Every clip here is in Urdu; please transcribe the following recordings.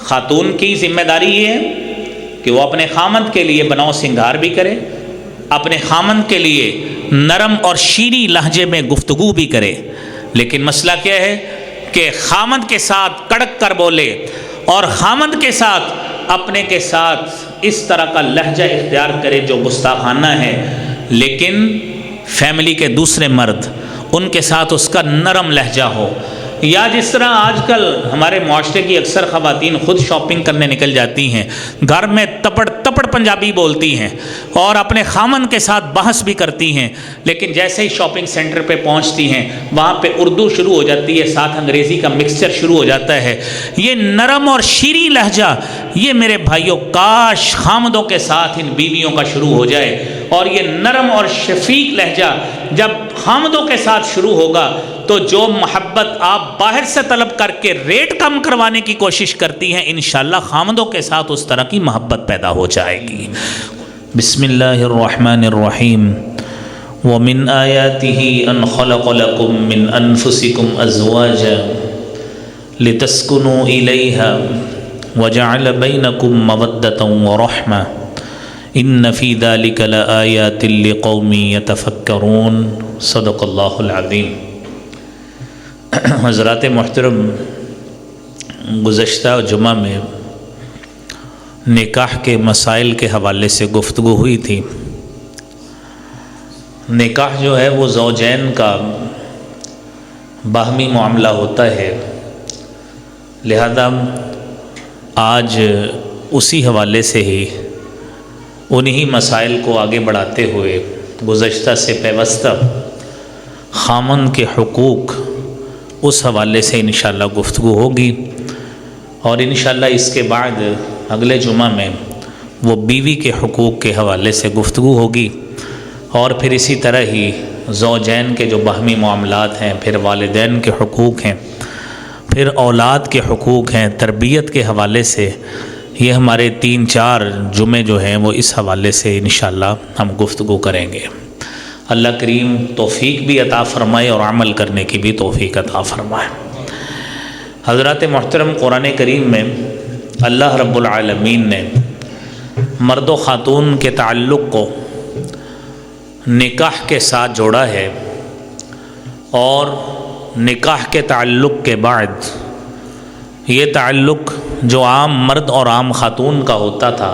خاتون کی ذمہ داری یہ ہے کہ وہ اپنے خامند کے لیے بناؤ سنگھار بھی کرے، اپنے خامند کے لیے نرم اور شیریں لہجے میں گفتگو بھی کرے، لیکن مسئلہ کیا ہے کہ خامند کے ساتھ کڑک کر بولے اور خامند کے ساتھ اپنے کے ساتھ اس طرح کا لہجہ اختیار کرے جو گستاخانہ ہے، لیکن فیملی کے دوسرے مرد ان کے ساتھ اس کا نرم لہجہ ہو۔ یا جس طرح آج کل ہمارے معاشرے کی اکثر خواتین خود شاپنگ کرنے نکل جاتی ہیں، گھر میں تپڑ پنجابی بولتی ہیں اور اپنے خامن کے ساتھ بحث بھی کرتی ہیں، لیکن جیسے ہی شاپنگ سینٹر پہ پہنچتی ہیں وہاں پہ اردو شروع ہو جاتی ہے، ساتھ انگریزی کا مکسچر شروع ہو جاتا ہے۔ یہ نرم اور شیریں لہجہ، یہ میرے بھائیوں کاش خامدوں کے ساتھ ان بیویوں کا شروع ہو جائے، اور یہ نرم اور شفیق لہجہ جب خامدوں کے ساتھ شروع ہوگا تو جو محبت آپ باہر سے طلب کر کے ریٹ کم کروانے کی کوشش کرتی ہیں، انشاءاللہ خامدوں کے ساتھ اس طرح کی محبت پیدا ہو جائے گی۔ بسم اللہ الرحمن الرحیم۔ وَمِنْ آيَاتِهِ أَنْ خَلَقَ لَكُم مِّنْ أَنفُسِكُمْ أَزْوَاجًا لِتَسْكُنُوا إِلَيْهَا وَجَعَلَ بَيْنَكُم مَّوَدَّةً وَرَحْمَةً إِنَّ فِي ذَلِكَ لَآيَاتٍ لِقَوْمٍ يَتَفَكَّرُونَ۔ صدق اللہ العظیم۔ حضرات محترم، گزشتہ جمعہ میں نکاح کے مسائل کے حوالے سے گفتگو ہوئی تھی۔ نکاح جو ہے وہ زوجین کا باہمی معاملہ ہوتا ہے، لہذا آج اسی حوالے سے ہی انہی مسائل کو آگے بڑھاتے ہوئے گزشتہ سے پیوستہ خامند کے حقوق اس حوالے سے انشاءاللہ گفتگو ہوگی، اور انشاءاللہ اس کے بعد اگلے جمعہ میں وہ بیوی کے حقوق کے حوالے سے گفتگو ہوگی، اور پھر اسی طرح ہی زوجین کے جو باہمی معاملات ہیں، پھر والدین کے حقوق ہیں، پھر اولاد کے حقوق ہیں، تربیت کے حوالے سے یہ ہمارے 3-4 جمعے جو ہیں وہ اس حوالے سے انشاءاللہ ہم گفتگو کریں گے۔ اللہ کریم توفیق بھی عطا فرمائے اور عمل کرنے کی بھی توفیق عطا فرمائے۔ حضرات محترم، قرآن کریم میں اللہ رب العالمین نے مرد و خاتون کے تعلق کو نکاح کے ساتھ جوڑا ہے، اور نکاح کے تعلق کے بعد یہ تعلق جو عام مرد اور عام خاتون کا ہوتا تھا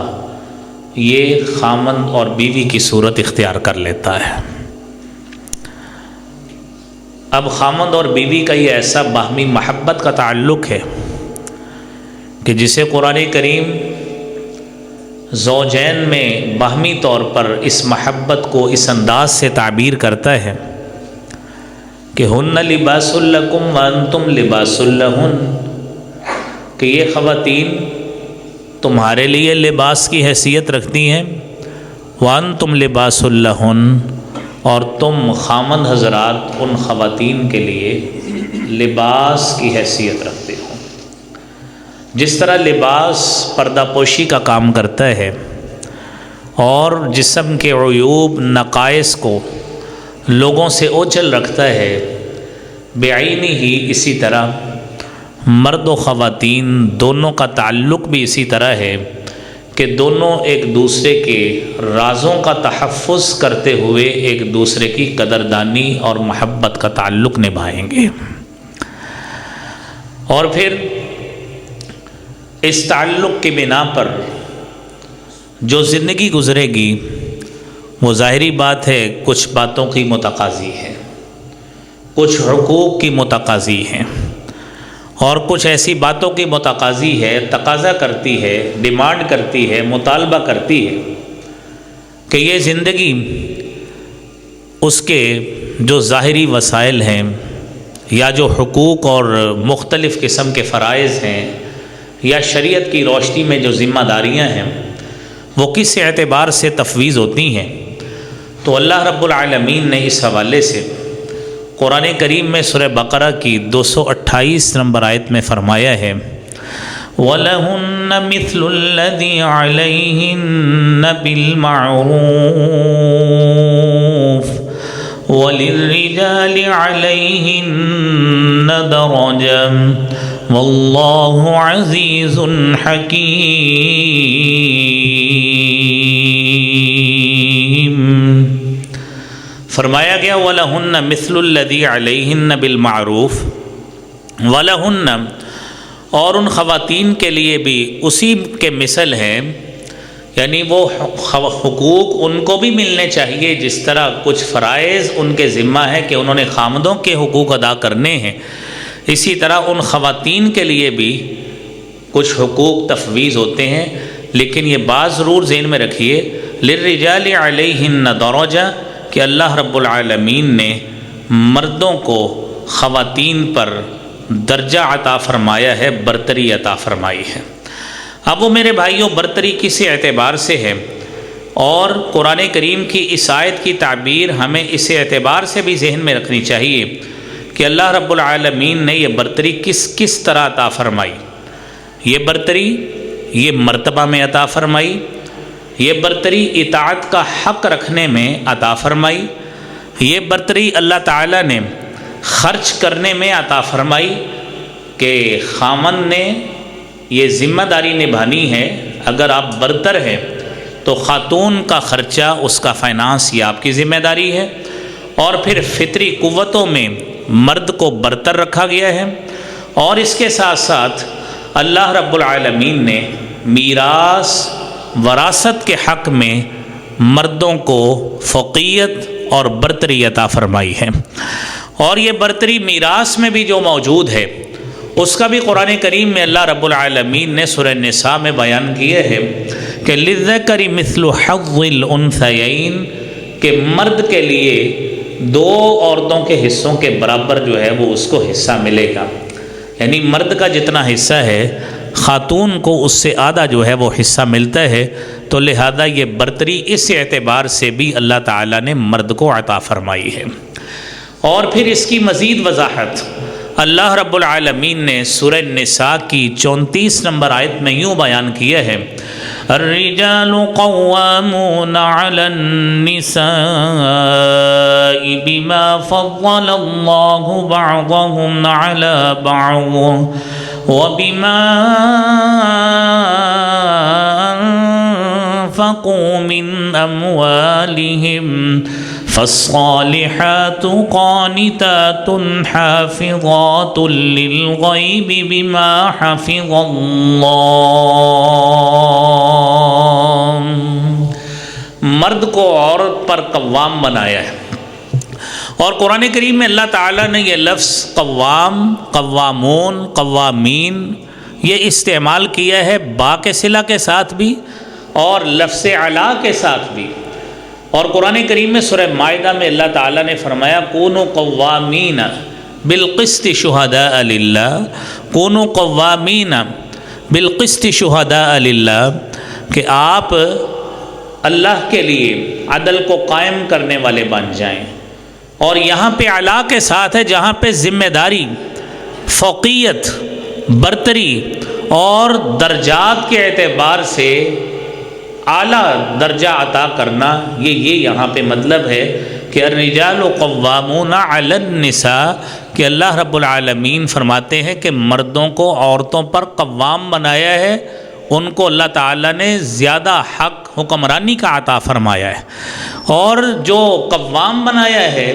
یہ خامند اور بیوی کی صورت اختیار کر لیتا ہے۔ اب خامند اور بیوی کا یہ ایسا باہمی محبت کا تعلق ہے کہ جسے قرآن کریم زوجین میں باہمی طور پر اس محبت کو اس انداز سے تعبیر کرتا ہے کہ ہن لباس لکم وانتم لباس لہن، کہ یہ خواتین تمہارے لیے لباس کی حیثیت رکھتی ہیں، وانتم لباس لہن، اور تم خامند حضرات ان خواتین کے لیے لباس کی حیثیت رکھتے ہو۔ جس طرح لباس پردہ پوشی کا کام کرتا ہے اور جسم کے عیوب نقائص کو لوگوں سے اوجھل رکھتا ہے، بعینی ہی اسی طرح مرد و خواتین دونوں کا تعلق بھی اسی طرح ہے کہ دونوں ایک دوسرے کے رازوں کا تحفظ کرتے ہوئے ایک دوسرے کی قدردانی اور محبت کا تعلق نبھائیں گے، اور پھر اس تعلق کی بنا پر جو زندگی گزرے گی وہ ظاہری بات ہے کچھ باتوں کی متقاضی ہے، کچھ حقوق کی متقاضی ہے، اور کچھ ایسی باتوں کی متقاضی ہے، تقاضا کرتی ہے، ڈیمانڈ کرتی ہے، مطالبہ کرتی ہے کہ یہ زندگی اس کے جو ظاہری وسائل ہیں یا جو حقوق اور مختلف قسم کے فرائض ہیں یا شریعت کی روشنی میں جو ذمہ داریاں ہیں وہ کس اعتبار سے تفویض ہوتی ہیں۔ تو اللہ رب العالمین نے اس حوالے سے قرآن کریم میں سورہ بقرہ کی 228 نمبر آیت میں فرمایا ہے وَلَهُنَّ مِثْلُ الَّذِي عَلَيْهِنَّ بِالْمَعْرُوفِ وَلِلرِّجَالِ عَلَيْهِنَّ دَرَجَةٌ واللہ عزیز حکیم۔ فرمایا گیا وَلَهُنَّ مِثْلُ الَّذِي عَلَيْهِنَّ بِالْمَعْرُوفِ، وَلَهُنَّ، اور ان خواتین کے لیے بھی اسی کے مثل ہے، یعنی وہ حقوق ان کو بھی ملنے چاہیے جس طرح کچھ فرائض ان کے ذمہ ہے کہ انہوں نے خامدوں کے حقوق ادا کرنے ہیں، اسی طرح ان خواتین کے لیے بھی کچھ حقوق تفویض ہوتے ہیں، لیکن یہ بات ضرور ذہن میں رکھیے للرجال علیہن درجہ، کہ اللہ رب العالمین نے مردوں کو خواتین پر درجہ عطا فرمایا ہے، برتری عطا فرمائی ہے۔ اب وہ میرے بھائیوں برتری کس اعتبار سے ہے، اور قرآن کریم کی اس آیت کی تعبیر ہمیں اس اعتبار سے بھی ذہن میں رکھنی چاہیے کہ اللہ رب العالمین نے یہ برتری کس طرح عطا فرمائی۔ یہ برتری یہ مرتبہ میں عطا فرمائی، یہ برتری اطاعت کا حق رکھنے میں عطا فرمائی، یہ برتری اللہ تعالیٰ نے خرچ کرنے میں عطا فرمائی کہ خامن نے یہ ذمہ داری نبھانی ہے، اگر آپ برتر ہیں تو خاتون کا خرچہ، اس کا فائنانس یہ آپ کی ذمہ داری ہے۔ اور پھر فطری قوتوں میں مرد کو برتر رکھا گیا ہے، اور اس کے ساتھ ساتھ اللہ رب العالمین نے میراث وراثت کے حق میں مردوں کو فوقیت اور برتری عطا فرمائی ہے۔ اور یہ برتری میراث میں بھی جو موجود ہے اس کا بھی قرآن کریم میں اللہ رب العالمین نے سورہ نساء میں بیان کیا ہے کہ للذکر مثل حظ الانثیین، کہ مرد کے لیے دو عورتوں کے حصوں کے برابر جو ہے وہ اس کو حصہ ملے گا، یعنی مرد کا جتنا حصہ ہے خاتون کو اس سے آدھا جو ہے وہ حصہ ملتا ہے، تو لہذا یہ برتری اس اعتبار سے بھی اللہ تعالیٰ نے مرد کو عطا فرمائی ہے۔ اور پھر اس کی مزید وضاحت اللہ رب العالمین نے سورہ نساء کی 34 نمبر آیت میں یوں بیان کیا ہے الرجال قوامون علی النساء بما فضل اللہ بعضهم علی بعض وبما انفقوا من اموالهم فالصالحات قانتات حافظات للغیب بما حفظ اللہ۔ مرد کو عورت پر قوام بنایا ہے، اور قرآن کریم میں اللہ تعالیٰ نے یہ لفظ قوام، قوامون، قوامین یہ استعمال کیا ہے با کے صلہ کے ساتھ بھی اور لفظ علا کے ساتھ بھی۔ اور قرآن کریم میں سورہ مائدہ میں اللہ تعالیٰ نے فرمایا کونوا قوامین بالقسط شہداء للہ، کونوا قوامین بالقسط شہداء للہ، کہ آپ اللہ کے لیے عدل کو قائم کرنے والے بن جائیں۔ اور یہاں پہ علا کے ساتھ ہے جہاں پہ ذمہ داری، فوقیت، برتری اور درجات کے اعتبار سے اعلیٰ درجہ عطا کرنا، یہ یہاں پہ مطلب ہے کہ الرجال قوامون علی النساء، کہ اللہ رب العالمین فرماتے ہیں کہ مردوں کو عورتوں پر قوام بنایا ہے، ان کو اللہ تعالیٰ نے زیادہ حق حکمرانی کا عطا فرمایا ہے۔ اور جو قوام بنایا ہے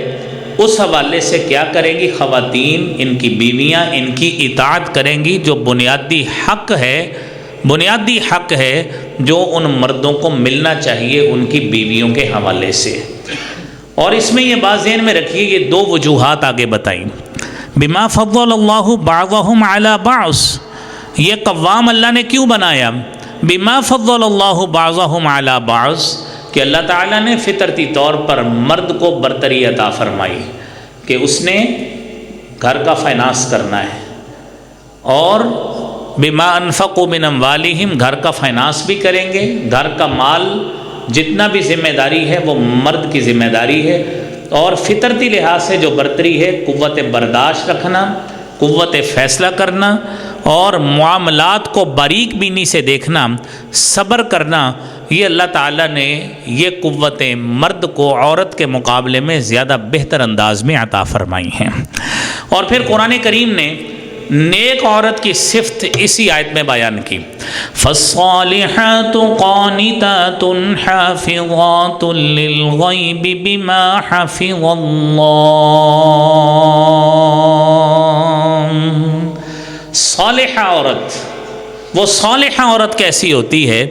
اس حوالے سے کیا کریں گی خواتین، ان کی بیویاں ان کی اطاعت کریں گی، جو بنیادی حق ہے جو ان مردوں کو ملنا چاہیے ان کی بیویوں کے حوالے سے۔ اور اس میں یہ بات ذہن میں رکھیے، یہ دو وجوہات آگے بتائیں۔ بما فضل اللہ بعضهم علی بعض، یہ قوام اللہ نے کیوں بنایا؟ بما فضل اللہ بعضهم علی بعض، کہ اللہ تعالیٰ نے فطرتی طور پر مرد کو برتری عطا فرمائی کہ اس نے گھر کا فائنانس کرنا ہے، اور بما انفقوا من اموالہم، گھر کا فائنانس بھی کریں گے، گھر کا مال جتنا بھی ذمہ داری ہے وہ مرد کی ذمہ داری ہے۔ اور فطرتی لحاظ سے جو برتری ہے، قوت برداشت رکھنا، قوت فیصلہ کرنا، اور معاملات کو باریک بینی سے دیکھنا، صبر کرنا، یہ اللہ تعالیٰ نے یہ قوتیں مرد کو عورت کے مقابلے میں زیادہ بہتر انداز میں عطا فرمائی ہیں۔ اور پھر قرآن کریم نے نیک عورت کی صفت اسی آیت میں بیان کی، فَالصَّالِحَاتُ قَانِتَاتٌ حَافِظَاتٌ لِلْغَيْبِ بِمَا حَفِظَ اللَّهُ۔ صالحہ عورت، وہ صالحہ عورت کیسی ہوتی ہے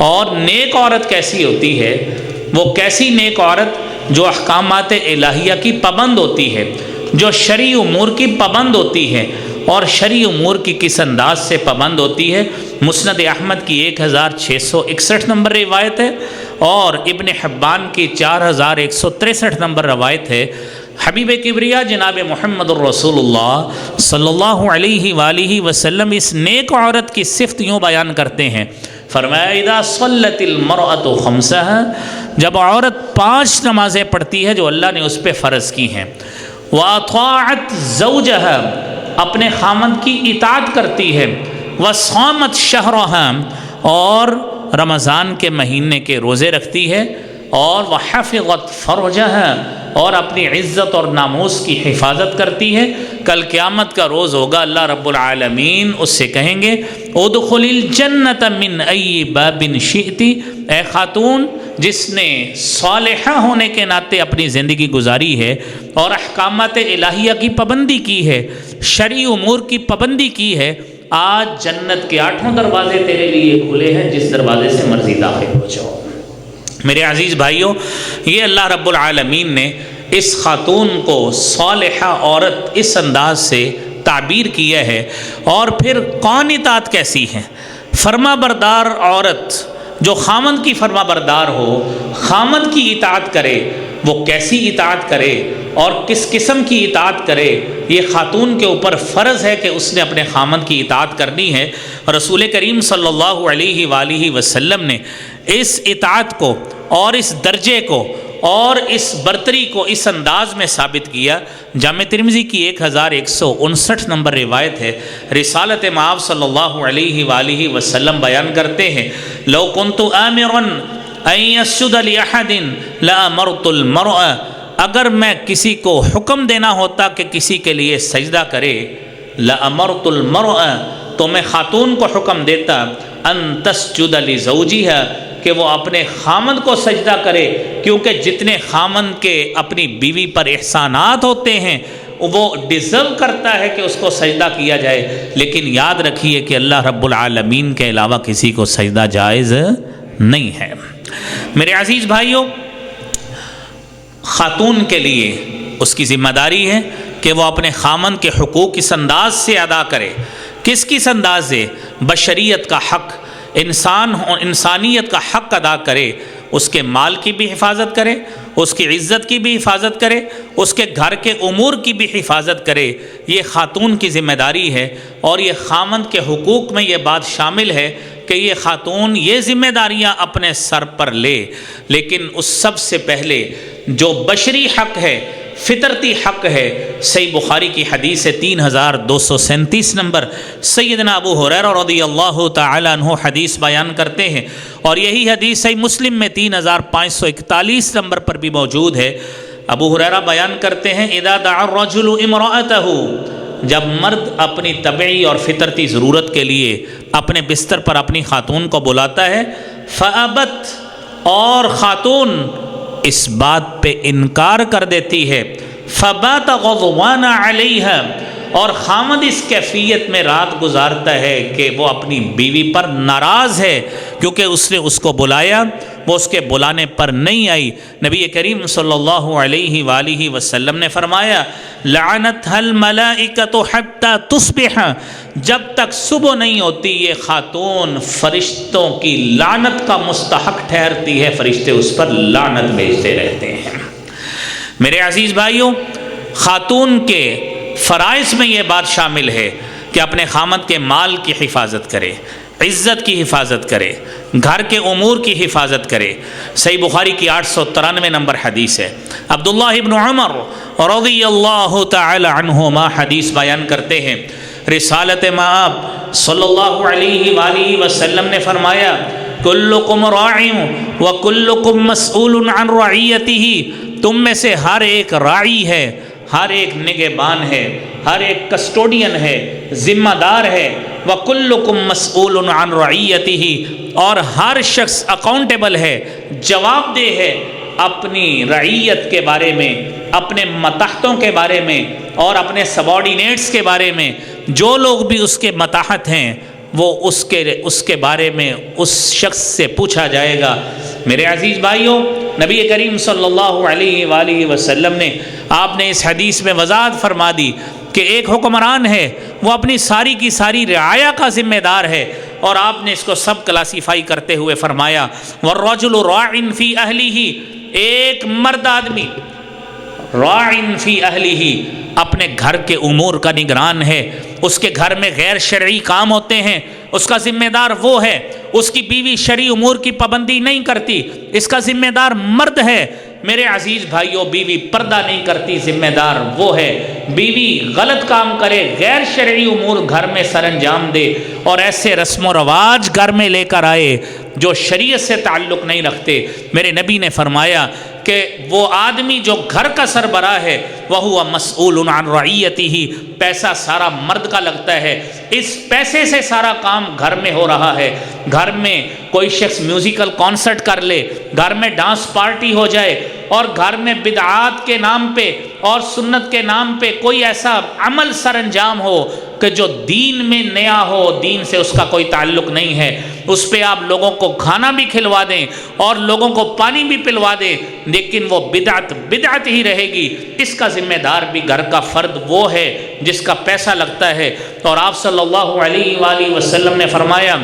اور نیک عورت کیسی ہوتی ہے؟ وہ کیسی نیک عورت جو احکامات الہیہ کی پابند ہوتی ہے، جو شرعی امور کی پابند ہوتی ہے، اور شرعی امور کی کس انداز سے پابند ہوتی ہے؟ مسند احمد کی 1661 نمبر روایت ہے، اور ابن حبان کی 4163 نمبر روایت ہے۔ حبیب کبریا جناب محمد الرسول اللہ صلی اللہ علیہ وآلہ وسلم اس نیک عورت کی صفت یوں بیان کرتے ہیں، فرمایا اذا صلت المرأة خمسها، جب عورت 5 نمازیں پڑھتی ہے جو اللہ نے اس پہ فرض کی ہیں، وَأَطَاعَتْ زَوْجَهَا، اپنے خامند کی اطاعت کرتی ہے، وَصَامَتْ شَهْرَهَا، اور رمضان کے مہینے کے روزے رکھتی ہے، اور وَحَفِظَتْ فَرْجَهَا، اور اپنی عزت اور ناموس کی حفاظت کرتی ہے، کل قیامت کا روز ہوگا، اللہ رب العالمین اس سے کہیں گے ادخل الجنت من ای باب شئت، اے خاتون جس نے صالحہ ہونے کے ناطے اپنی زندگی گزاری ہے اور احکامات الہیہ کی پابندی کی ہے، شرعی امور کی پابندی کی ہے، آج جنت کے 8 دروازے تیرے لیے کھلے ہیں، جس دروازے سے مرضی داخل ہو جاؤ۔ میرے عزیز بھائیوں، یہ اللہ رب العالمین نے اس خاتون کو صالحہ عورت اس انداز سے تعبیر کیا ہے۔ اور پھر قانتات کیسی ہیں؟ فرما بردار عورت جو خامند کی فرما بردار ہو، خامند کی اطاعت کرے، وہ کیسی اطاعت کرے اور کس قسم کی اطاعت کرے، یہ خاتون کے اوپر فرض ہے کہ اس نے اپنے خامند کی اطاعت کرنی ہے۔ رسول کریم صلی اللہ علیہ وآلہ وسلم نے اس اطاعت کو اور اس درجے کو اور اس برتری کو اس انداز میں ثابت کیا۔ جامع ترمذی کی 1159 نمبر روایت ہے، رسالت مآب صلی اللہ علیہ وآلہ وسلم بیان کرتے ہیں، لو کنت آمرا ان یسجد لأحد لأمرت المرأة، اگر میں کسی کو حکم دینا ہوتا کہ کسی کے لیے سجدہ کرے، لأمرت المرأة، تو میں خاتون کو حکم دیتا ان تسجد لزوجها، کہ وہ اپنے خامند کو سجدہ کرے، کیونکہ جتنے خامند کے اپنی بیوی پر احسانات ہوتے ہیں وہ ڈیزرو کرتا ہے کہ اس کو سجدہ کیا جائے، لیکن یاد رکھیے کہ اللہ رب العالمین کے علاوہ کسی کو سجدہ جائز نہیں ہے۔ میرے عزیز بھائیوں، خاتون کے لیے اس کی ذمہ داری ہے کہ وہ اپنے خامند کے حقوق اس انداز سے ادا کرے۔ کس انداز سے؟ بشریت کا حق، انسانیت کا حق ادا کرے، اس کے مال کی بھی حفاظت کرے، اس کی عزت کی بھی حفاظت کرے، اس کے گھر کے امور کی بھی حفاظت کرے، یہ خاتون کی ذمہ داری ہے۔ اور یہ خامند کے حقوق میں یہ بات شامل ہے کہ یہ خاتون یہ ذمہ داریاں اپنے سر پر لے، لیکن اس سب سے پہلے جو بشری حق ہے، فطرتی حق ہے، صحیح بخاری کی حدیث 3237 نمبر، سیدنا ابو ہریرہ رضی اللہ تعالی عنہ حدیث بیان کرتے ہیں، اور یہی حدیث صحیح مسلم میں 3541 نمبر پر بھی موجود ہے۔ ابو ہریرہ بیان کرتے ہیں، اذا دعا الرجل امرأته، جب مرد اپنی طبعی اور فطرتی ضرورت کے لیے اپنے بستر پر اپنی خاتون کو بلاتا ہے، فابت، اور خاتون اس بات پہ انکار کر دیتی ہے، فبات غضبان علیہا، اور خامد اس کیفیت میں رات گزارتا ہے کہ وہ اپنی بیوی پر ناراض ہے کیونکہ اس نے اس کو بلایا، وہ اس کے بلانے پر نہیں آئی۔ نبی کریم صلی اللہ علیہ وآلہ وسلم نے فرمایا، لعنتها الملائکۃ حتی تصبح، جب تک صبح نہیں ہوتی یہ خاتون فرشتوں کی لعنت کا مستحق ٹھہرتی ہے، فرشتے اس پر لعنت بھیجتے رہتے ہیں۔ میرے عزیز بھائیوں، خاتون کے فرائض میں یہ بات شامل ہے کہ اپنے خامد کے مال کی حفاظت کرے، عزت کی حفاظت کرے، گھر کے امور کی حفاظت کرے۔ صحیح بخاری کی 893 نمبر حدیث ہے۔ عبداللہ ابن عمر رضی اللہ تعالی عنہما حدیث بیان کرتے ہیں، رسالت مآب صلی اللہ علیہ وآلہ وسلم نے فرمایا، کلکم راع وکلکم مسئول عن رعیتہ، تم میں سے ہر ایک راعی ہے، ہر ایک نگہبان ہے، ہر ایک کسٹوڈین ہے، ذمہ دار ہے۔ وَكُلُّكُمْ مَسْئُولٌ عَنْ رَعِيَّتِهِ، اور ہر شخص اکاؤنٹیبل ہے، جواب دہ ہے اپنی رعیت کے بارے میں، اپنے متحتوں کے بارے میں اور اپنے سبارڈینیٹس کے بارے میں۔ جو لوگ بھی اس کے متحت ہیں وہ اس کے بارے میں اس شخص سے پوچھا جائے گا۔ میرے عزیز بھائیوں، نبی کریم صلی اللہ علیہ وآلہ وسلم نے آپ نے اس حدیث میں وضاحت فرما دی کہ ایک حکمران ہے، وہ اپنی ساری کی ساری رعایا کا ذمہ دار ہے، اور آپ نے اس کو سب کلاسیفائی کرتے ہوئے فرمایا وَالرَّجُلُ رَاعٍ فِي أَهْلِهِ، ایک مرد آدمی راعٍ فی اہلہ، اپنے گھر کے امور کا نگران ہے۔ اس کے گھر میں غیر شرعی کام ہوتے ہیں، اس کا ذمہ دار وہ ہے۔ اس کی بیوی شرعی امور کی پابندی نہیں کرتی، اس کا ذمہ دار مرد ہے۔ میرے عزیز بھائیوں، بیوی پردہ نہیں کرتی، ذمہ دار وہ ہے۔ بیوی غلط کام کرے، غیر شرعی امور گھر میں سر انجام دے اور ایسے رسم و رواج گھر میں لے کر آئے جو شریعت سے تعلق نہیں رکھتے، میرے نبی نے فرمایا کہ وہ آدمی جو گھر کا سربراہ ہے وَهُوَ مَسْئُولٌ عَنْ رَعِيَّتِهِ، پیسہ سارا مرد کا لگتا ہے، اس پیسے سے سارا کام گھر میں ہو رہا ہے۔ گھر میں کوئی شخص میوزیکل کانسرٹ کر لے، گھر میں ڈانس پارٹی ہو جائے، اور گھر میں بدعات کے نام پہ اور سنت کے نام پہ کوئی ایسا عمل سر انجام ہو کہ جو دین میں نیا ہو، دین سے اس کا کوئی تعلق نہیں ہے، اس پہ آپ لوگوں کو کھانا بھی کھلوا دیں اور لوگوں کو پانی بھی پلوا دیں، لیکن وہ بدعت ہی رہے گی۔ اس کا ذمہ دار بھی گھر کا فرد وہ ہے جس کا پیسہ لگتا ہے۔ اور آپ صلی اللہ علیہ وآلہ وسلم نے فرمایا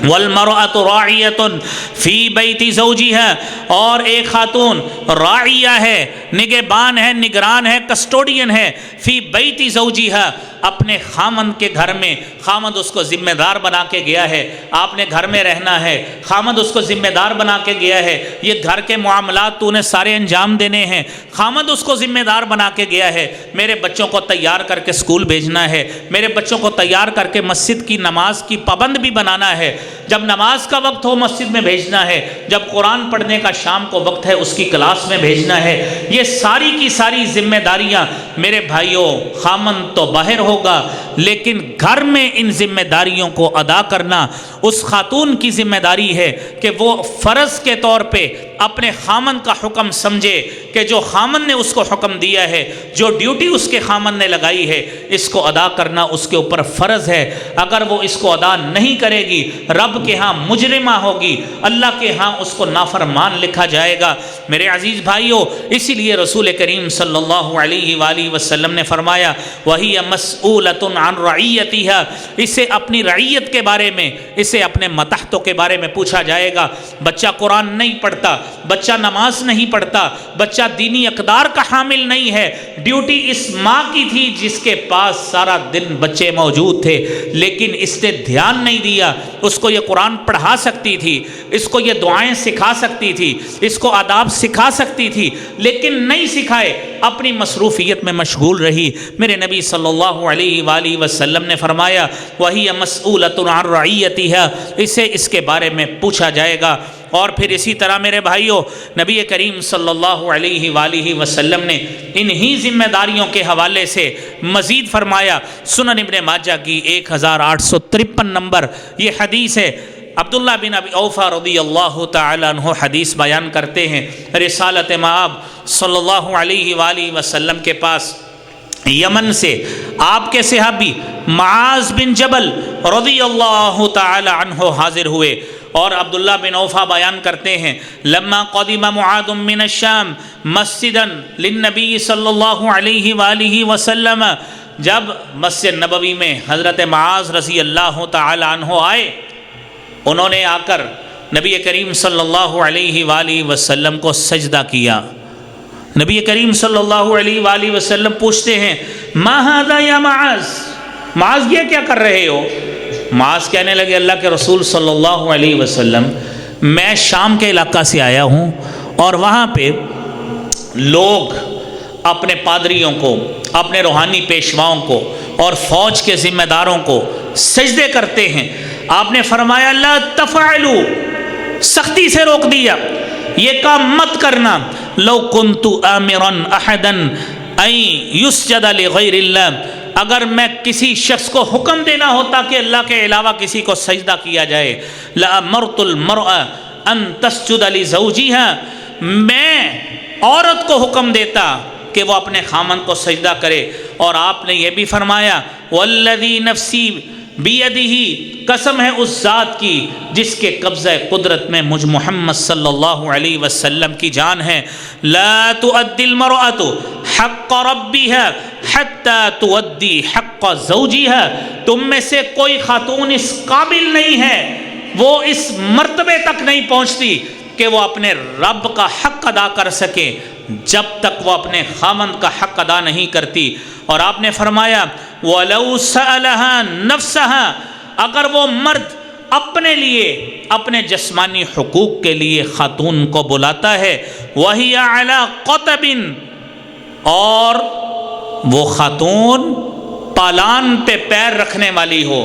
وَالْمَرْأَةُ رَاعِيَةٌ فِي بَيْتِ زَوْجِهَا، اور ایک خاتون راعیہ ہے، نگہبان ہے، نگران ہے، کسٹوڈین ہے، فی بیت زوجیہا، اپنے خامند کے گھر میں۔ خامند اس کو ذمہ دار بنا کے گیا ہے، آپ نے گھر میں رہنا ہے، خامند اس کو ذمہ دار بنا کے گیا ہے، یہ گھر کے معاملات تو نے سارے انجام دینے ہیں، خامند اس کو ذمہ دار بنا کے گیا ہے۔ میرے بچوں کو تیار کر کے اسکول بھیجنا ہے، میرے بچوں کو تیار کر کے مسجد کی نماز کی پابند بھی بنانا ہے، جب نماز کا وقت ہو مسجد میں بھیجنا ہے، جب قرآن پڑھنے کا شام کو وقت ہے اس کی کلاس میں بھیجنا ہے۔ یہ ساری کی ساری ذمہ داریاں میرے بھائیوں، خامند تو باہر ہوگا لیکن گھر میں ان ذمہ داریوں کو ادا کرنا اس خاتون کی ذمہ داری ہے کہ وہ فرض کے طور پہ اپنے خامند کا حکم سمجھے کہ جو خامند نے اس کو حکم دیا ہے، جو ڈیوٹی اس کے خامند نے لگائی ہے، اس کو ادا کرنا اس کے اوپر فرض ہے۔ اگر وہ اس کو ادا نہیں کرے گی، رب کے ہاں مجرمہ ہوگی، اللہ کے ہاں اس کو نافرمان لکھا جائے گا۔ میرے عزیز بھائیوں، اسی لیے رسول کریم صلی اللہ علیہ وآلہ وسلم نے فرمایا وَهِيَ مَسْئُولَةٌ عَنْ رَعِيَّتِهَا، اسے اپنی رعیت کے بارے میں، اسے اپنے متحتوں کے بارے میں پوچھا جائے گا۔ بچہ قرآن نہیں پڑھتا، بچہ نماز نہیں پڑھتا، بچہ دینی اقدار کا حامل نہیں ہے، ڈیوٹی اس ماں کی تھی جس کے پاس سارا دن بچے موجود تھے، لیکن اس نے دھیان نہیں دیا۔ اس کو یہ قرآن پڑھا سکتی تھی، اس کو یہ دعائیں سکھا سکتی تھی، اس کو آداب سکھا سکتی تھی، لیکن نہیں سکھائے، اپنی مصروفیت میں مشغول رہی۔ میرے نبی صلی اللہ علیہ وآلہ وسلم نے فرمایا وَهِيَ مَسْئُولَةٌ عَنْ رَعِيَّتِهَا، اسے اس کے بارے میں پوچھا جائے گا۔ اور پھر اسی طرح میرے بھائیوں، نبی کریم صلی اللہ علیہ وآلہ وسلم نے انہی ذمہ داریوں کے حوالے سے مزید فرمایا۔ سنن ابن ماجہ کی 1853 نمبر یہ حدیث ہے۔ عبداللہ بن ابی اوفا رضی اللہ تعالیٰ عنہ حدیث بیان کرتے ہیں، رسالت مآب صلی اللہ علیہ وآلہ وسلم کے پاس یمن سے آپ کے صحابی معاذ بن جبل رضی اللہ تعالی عنہ حاضر ہوئے، اور عبداللہ بن اوفا بیان کرتے ہیں لما قدم معاذ من الشام مسجدا للنبی صلی اللہ علیہ وآلہ وسلم، جب مسجد نبوی میں حضرت معاذ رضی اللہ تعالی عنہ آئے، انہوں نے آ کر نبی کریم صلی اللہ علیہ وآلہ وسلم کو سجدہ کیا۔ نبی کریم صلی اللہ علیہ وآلہ وسلم پوچھتے ہیں ما ھذا یا معاذ، معاذ یہ کیا کر رہے ہو؟ معاذ کہنے لگے اللہ کے رسول صلی اللہ علیہ وسلم، میں شام کے علاقہ سے آیا ہوں اور وہاں پہ لوگ اپنے پادریوں کو، اپنے روحانی پیشواؤں کو اور فوج کے ذمہ داروں کو سجدے کرتے ہیں۔ آپ نے فرمایا لا تفعلوا، سختی سے روک دیا، یہ کام مت کرنا۔ لو کنت آمرا احدا ان یسجد لغیر اللہ، اگر میں کسی شخص کو حکم دینا ہوتا کہ اللہ کے علاوہ کسی کو سجدہ کیا جائے، لَأَمَرْتُ الْمَرْأَ أَن تَسْجُدَ لِزَوْجِهَا، میں عورت کو حکم دیتا کہ وہ اپنے خامند کو سجدہ کرے۔ اور آپ نے یہ بھی فرمایا وَالَّذِي نَفْسِي بِيَدِهِ، قسم ہے اس ذات کی جس کے قبضہ قدرت میں مجھ محمد صلی اللہ علیہ وسلم کی جان ہے، لا تؤدی المرأة حق ربها حتى تؤدی حق زوجها، تم میں سے کوئی خاتون اس قابل نہیں ہے، وہ اس مرتبے تک نہیں پہنچتی کہ وہ اپنے رب کا حق ادا کر سکے جب تک وہ اپنے خامند کا حق ادا نہیں کرتی۔ اور آپ نے فرمایا وَلَوْ سَأَلَهَا نَفْسَهَا، اگر وہ مرد اپنے لیے اپنے جسمانی حقوق کے لیے خاتون کو بلاتا ہے، وَهِيَ عَلَى قَطَبٍ، اور وہ خاتون پالان پہ پیر رکھنے والی ہو،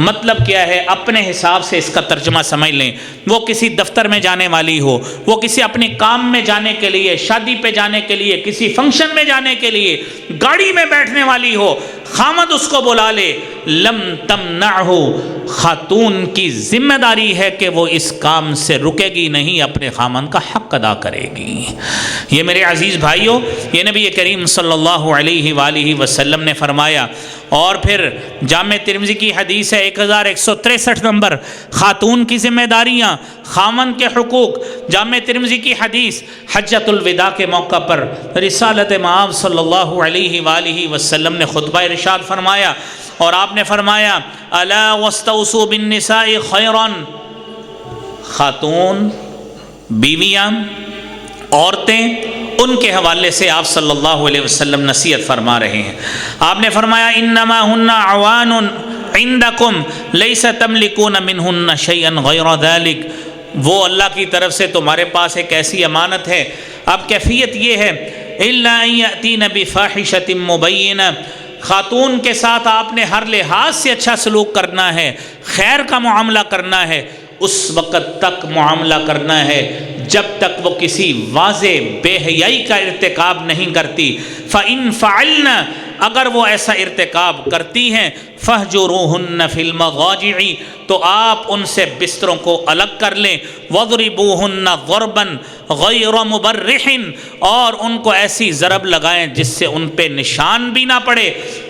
مطلب کیا ہے اپنے حساب سے اس کا ترجمہ سمجھ لیں، وہ کسی دفتر میں جانے والی ہو، وہ کسی اپنے کام میں جانے کے لیے، شادی پہ جانے کے لیے، کسی فنکشن میں جانے کے لیے گاڑی میں بیٹھنے والی ہو، خامد اس کو بلا لے، لم تمنعہ، خاتون کی ذمہ داری ہے کہ وہ اس کام سے رکے گی نہیں، اپنے خامد کا حق ادا کرے گی۔ یہ میرے عزیز بھائیوں، یہ نبی کریم صلی اللہ علیہ وآلہ وسلم نے فرمایا۔ اور پھر جامع ترمذی کی حدیث ہے 1163 نمبر، خاتون کی ذمہ داریاں، خامند کے حقوق۔ جامع ترمذی کی حدیث، حجۃ الوداع کے موقع پر رسالت مآب صلی اللہ علیہ وآلہ وسلم نے خطبہ ارشاد فرمایا، اور آپ نے فرمایا الا واستوصوا بالنساء خیرا، خاتون، بیویاں، عورتیں، ان کے حوالے سے آپ صلی اللہ علیہ وسلم نصیحت فرما رہے ہیں۔ آپ نے فرمایا انما ہن عوان عندکم لیس تملکون منہن شیئا غیر ذلک، وہ اللہ کی طرف سے تمہارے پاس ایک ایسی امانت ہے۔ اب کیفیت یہ ہے الا ان یاتین بفاحشۃ مبینہ، خاتون کے ساتھ آپ نے ہر لحاظ سے اچھا سلوک کرنا ہے، خیر کا معاملہ کرنا ہے، اس وقت تک معاملہ کرنا ہے جب تک وہ کسی واضح بے حیائی کا ارتکاب نہیں کرتی۔ فَإِن فَعَلْنَ، اگر وہ ایسا ارتکاب کرتی ہیں، فَاهْجُرُوهُنَّ فِي الْمَضَاجِعِ، تو آپ ان سے بستروں کو الگ کر لیں، وَاضْرِبُوهُنَّ ضَرْبًا غَيْرَ مُبَرِّحٍ، اور ان کو ایسی ضرب لگائیں جس سے ان پہ نشان بھی نہ پڑے۔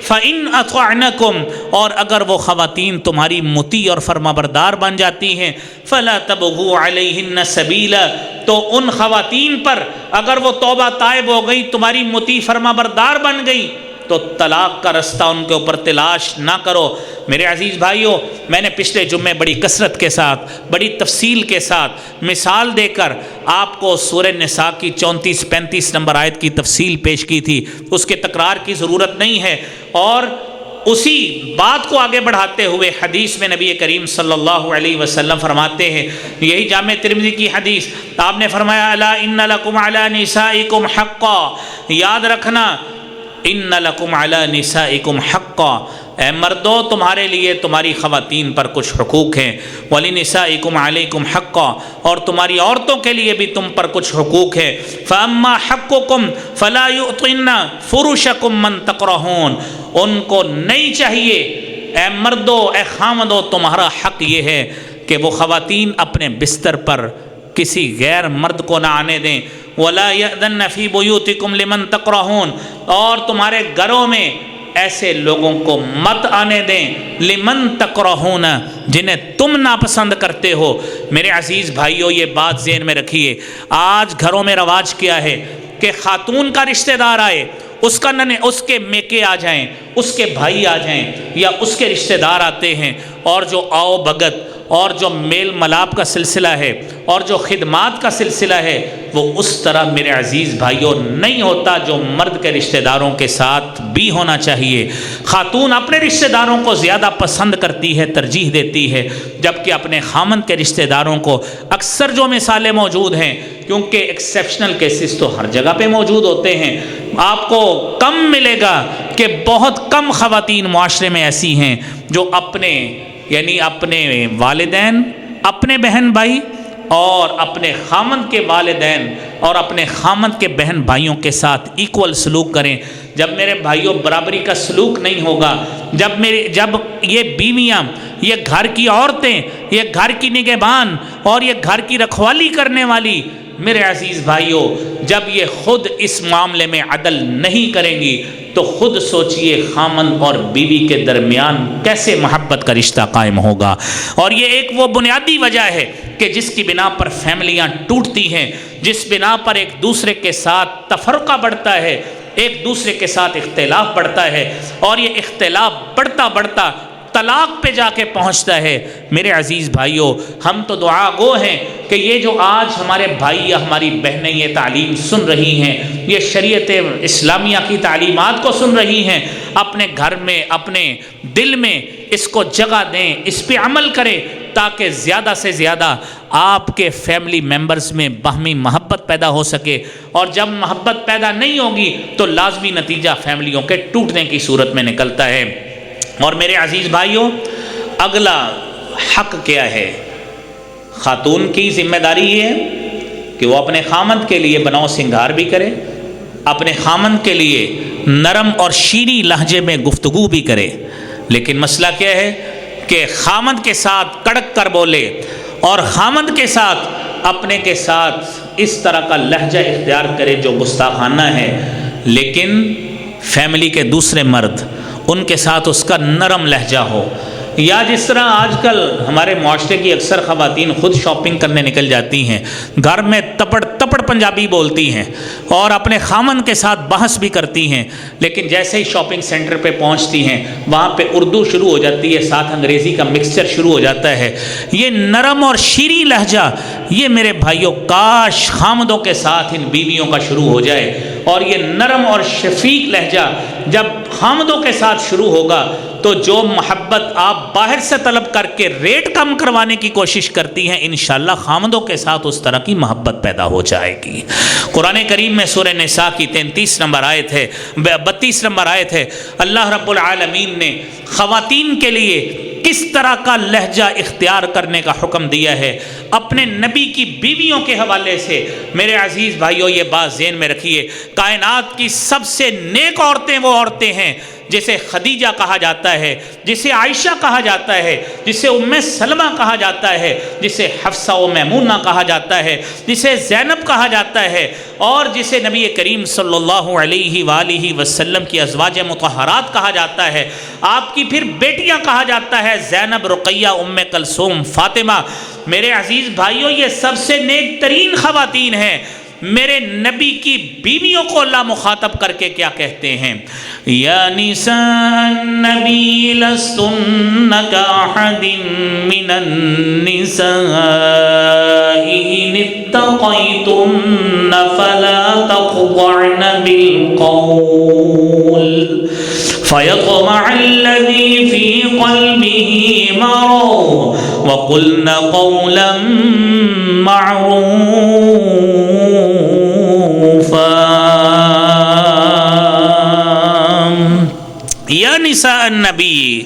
فَإِنْ أَطَعْنَكُمْ، اور اگر وہ خواتین تمہاری مطیع اور فرمانبردار بن جاتی ہیں، فَلَا تَبْغُوا عَلَيْهِنَّ سَبِيلًا، تو ان خواتین پر اگر وہ توبہ طائب ہو گئی، تمہاری مطیع فرمانبردار بن گئی، تو طلاق کا رستہ ان کے اوپر تلاش نہ کرو۔ میرے عزیز بھائیوں، میں نے پچھلے جمعے بڑی کثرت کے ساتھ، بڑی تفصیل کے ساتھ مثال دے کر آپ کو سورہ نساء کی 34-35 نمبر آیت کی تفصیل پیش کی تھی، اس کے تکرار کی ضرورت نہیں ہے۔ اور اسی بات کو آگے بڑھاتے ہوئے حدیث میں نبی کریم صلی اللہ علیہ وسلم فرماتے ہیں، یہی جامع ترمذی کی حدیث، آپ نے فرمایا الا ان لکم علی نسائکم حقا، یاد رکھنا ان لکم علی نسائکم حقا، اے مردو تمہارے لیے تمہاری خواتین پر کچھ حقوق ہیں، ولنسائکم علیکم حقا، اور تمہاری عورتوں کے لیے بھی تم پر کچھ حقوق ہے۔ فاما حقکم فلا یؤطن فرشکم من تکرہون، ان کو نہیں چاہیے، اے مردو، اے خامدو، تمہارا حق یہ ہے کہ وہ خواتین اپنے بستر پر کسی غیر مرد کو نہ آنے دیں۔ وَلَا يَأْذَنَّ فِي بُيُوتِكُمْ لِمَن تَكْرَهُونَ، اور تمہارے گھروں میں ایسے لوگوں کو مت آنے دیں، لِمَن تَكْرَهُونَ، جنہیں تم ناپسند کرتے ہو۔ میرے عزیز بھائیوں، یہ بات ذہن میں رکھیے، آج گھروں میں رواج کیا ہے کہ خاتون کا رشتہ دار آئے، اس کے میکے آ جائیں، اس کے بھائی آ جائیں، یا اس کے رشتہ دار آتے ہیں، اور جو آؤ بھگت اور جو میل ملاپ کا سلسلہ ہے اور جو خدمات کا سلسلہ ہے، وہ اس طرح میرے عزیز بھائیوں نہیں ہوتا جو مرد کے رشتہ داروں کے ساتھ بھی ہونا چاہیے۔ خاتون اپنے رشتہ داروں کو زیادہ پسند کرتی ہے، ترجیح دیتی ہے، جبکہ اپنے خامند کے رشتہ داروں کو اکثر جو مثالیں موجود ہیں، کیونکہ ایکسیپشنل کیسز تو ہر جگہ پہ موجود ہوتے ہیں، آپ کو کم ملے گا کہ بہت کم خواتین معاشرے میں ایسی ہیں جو اپنے والدین، اپنے بہن بھائی، اور اپنے خامند کے والدین اور اپنے خامند کے بہن بھائیوں کے ساتھ ایکول سلوک کریں۔ جب میرے بھائیوں برابری کا سلوک نہیں ہوگا، جب یہ بیویاں، یہ گھر کی عورتیں، یہ گھر کی نگہبان اور یہ گھر کی رکھوالی کرنے والی، میرے عزیز بھائیوں، جب یہ خود اس معاملے میں عدل نہیں کریں گی تو خود سوچئے خامند اور بیوی کے درمیان کیسے محبت کا رشتہ قائم ہوگا۔ اور یہ ایک وہ بنیادی وجہ ہے کہ جس کی بنا پر فیملیاں ٹوٹتی ہیں، جس بنا پر ایک دوسرے کے ساتھ تفرقہ بڑھتا ہے، ایک دوسرے کے ساتھ اختلاف بڑھتا ہے، اور یہ اختلاف بڑھتا بڑھتا طلاق پہ جا کے پہنچتا ہے۔ میرے عزیز بھائیوں، ہم تو دعا گو ہیں کہ یہ جو آج ہمارے بھائی یا ہماری بہنیں یہ تعلیم سن رہی ہیں، یہ شریعت اسلامیہ کی تعلیمات کو سن رہی ہیں، اپنے گھر میں، اپنے دل میں اس کو جگہ دیں، اس پہ عمل کریں، تاکہ زیادہ سے زیادہ آپ کے فیملی ممبرز میں باہمی محبت پیدا ہو سکے۔ اور جب محبت پیدا نہیں ہوگی تو لازمی نتیجہ فیملیوں کے ٹوٹنے کی صورت میں نکلتا ہے۔ اور میرے عزیز بھائیوں، اگلا حق کیا ہے؟ خاتون کی ذمہ داری یہ ہے کہ وہ اپنے خامند کے لیے بناؤ سنگھار بھی کرے، اپنے خامند کے لیے نرم اور شیریں لہجے میں گفتگو بھی کرے، لیکن مسئلہ کیا ہے کہ خامند کے ساتھ کڑک کر بولے اور خامند کے ساتھ اپنے کے ساتھ اس طرح کا لہجہ اختیار کرے جو گستاخانہ ہے، لیکن فیملی کے دوسرے مرد ان کے ساتھ اس کا نرم لہجہ ہو۔ یا جس طرح آج کل ہمارے معاشرے کی اکثر خواتین خود شاپنگ کرنے نکل جاتی ہیں، گھر میں تپڑ پنجابی بولتی ہیں اور اپنے خامند کے ساتھ بحث بھی کرتی ہیں، لیکن جیسے ہی شاپنگ سینٹر پہ پہنچتی ہیں وہاں پہ اردو شروع ہو جاتی ہے، ساتھ انگریزی کا مکسچر شروع ہو جاتا ہے۔ یہ نرم اور شیریں لہجہ، یہ میرے بھائیوں کاش خامدوں کے ساتھ ان بیویوں کا شروع ہو جائے۔ اور یہ نرم اور شفیق لہجہ جب خامدوں کے ساتھ شروع ہوگا تو جو محبت آپ باہر سے طلب کر کے ریٹ کم کروانے کی کوشش کرتی ہیں، انشاءاللہ خامدوں کے ساتھ اس طرح کی محبت پیدا ہو جائے گی۔ قرآن کریم میں سورہ نساء کی 33 نمبر آیت ہے، 32 نمبر آیت ہے، اللہ رب العالمین نے خواتین کے لیے کس طرح کا لہجہ اختیار کرنے کا حکم دیا ہے اپنے نبی کی بیویوں کے حوالے سے۔ میرے عزیز بھائیوں، یہ بات ذہن میں رکھیے، کائنات کی سب سے نیک عورتیں وہ عورتیں ہیں جسے خدیجہ کہا جاتا ہے، جسے عائشہ کہا جاتا ہے، جسے ام سلمہ کہا جاتا ہے، جسے حفصہ و میمونہ کہا جاتا ہے، جسے زینب کہا جاتا ہے، اور جسے نبی کریم صلی اللہ علیہ وآلہ وسلم کی ازواج مطہرات کہا جاتا ہے۔ آپ کی پھر بیٹیاں کہا جاتا ہے، زینب، رقیہ، ام کلثوم، فاطمہ۔ میرے عزیز بھائیوں، یہ سب سے نیک ترین خواتین ہیں۔ میرے نبی کی بیویوں کو اللہ مخاطب کر کے کیا کہتے ہیں؟ یا نساء النبی لستن کاحد من النساء ان اتقیتن فلا تخضعن بالقول فيطمع الذي في قلبه مرض وقلن قولا معروفا۔ یا نساء النبی،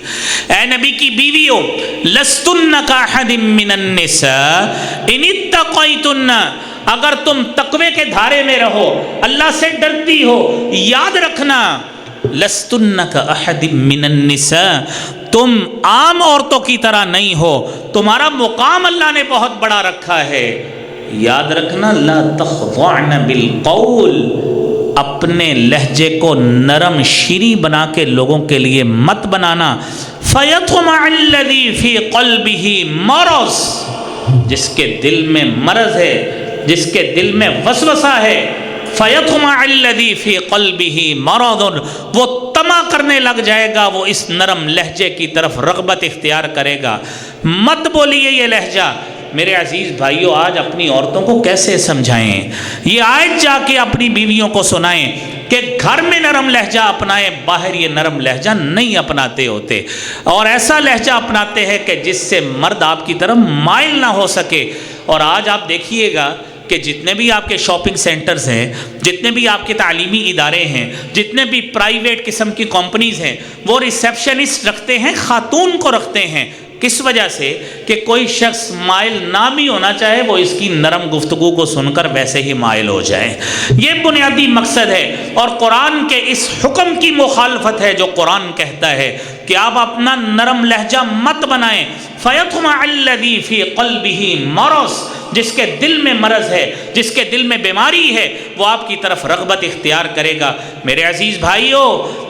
اے نبی کی بیویوں، لستن کاحد من النساء ان اتقیتن، اگر تم تقوی کے دھارے میں رہو، اللہ سے ڈرتی ہو، یاد رکھنا لستن کاحد من النساء، تم عام عورتوں کی طرح نہیں ہو، تمہارا مقام اللہ نے بہت بڑا رکھا ہے۔ یاد رکھنا لا تخضعن بالقول، اپنے لہجے کو نرم شیریں بنا کے لوگوں کے لیے مت بنانا۔ فَيَطْمَعَ الَّذِي فِي قَلْبِهِ مَرَضٌ، جس کے دل میں مرض ہے، جس کے دل میں وسوسہ ہے، فَيَطْمَعَ الَّذِي فِي قَلْبِهِ مَرَضٌ، وہ طمع کرنے لگ جائے گا، وہ اس نرم لہجے کی طرف رغبت اختیار کرے گا۔ مت بولیے یہ لہجہ۔ میرے عزیز بھائیوں، آج اپنی عورتوں کو کیسے سمجھائیں؟ یہ آیت جا کے اپنی بیویوں کو سنائیں کہ گھر میں نرم لہجہ اپنائیں، باہر یہ نرم لہجہ نہیں اپناتے ہوتے، اور ایسا لہجہ اپناتے ہیں کہ جس سے مرد آپ کی طرف مائل نہ ہو سکے۔ اور آج آپ دیکھیے گا کہ جتنے بھی آپ کے شاپنگ سینٹرز ہیں، جتنے بھی آپ کے تعلیمی ادارے ہیں، جتنے بھی پرائیویٹ قسم کی کمپنیز ہیں، وہ ریسیپشنسٹ رکھتے ہیں، خاتون کو رکھتے ہیں۔ کس وجہ سے کہ کوئی شخص مائل نہ بھی ہونا چاہے وہ اس کی نرم گفتگو کو سن کر ویسے ہی مائل ہو جائے. یہ بنیادی مقصد ہے اور قرآن کے اس حکم کی مخالفت ہے جو قرآن کہتا ہے کہ آپ اپنا نرم لہجہ مت بنائیں. فَيَطْمَعَ الَّذِي فِي قَلْبِهِ مَرَضٌ، جس کے دل میں مرض ہے، جس کے دل میں بیماری ہے، وہ آپ کی طرف رغبت اختیار کرے گا. میرے عزیز بھائیوں،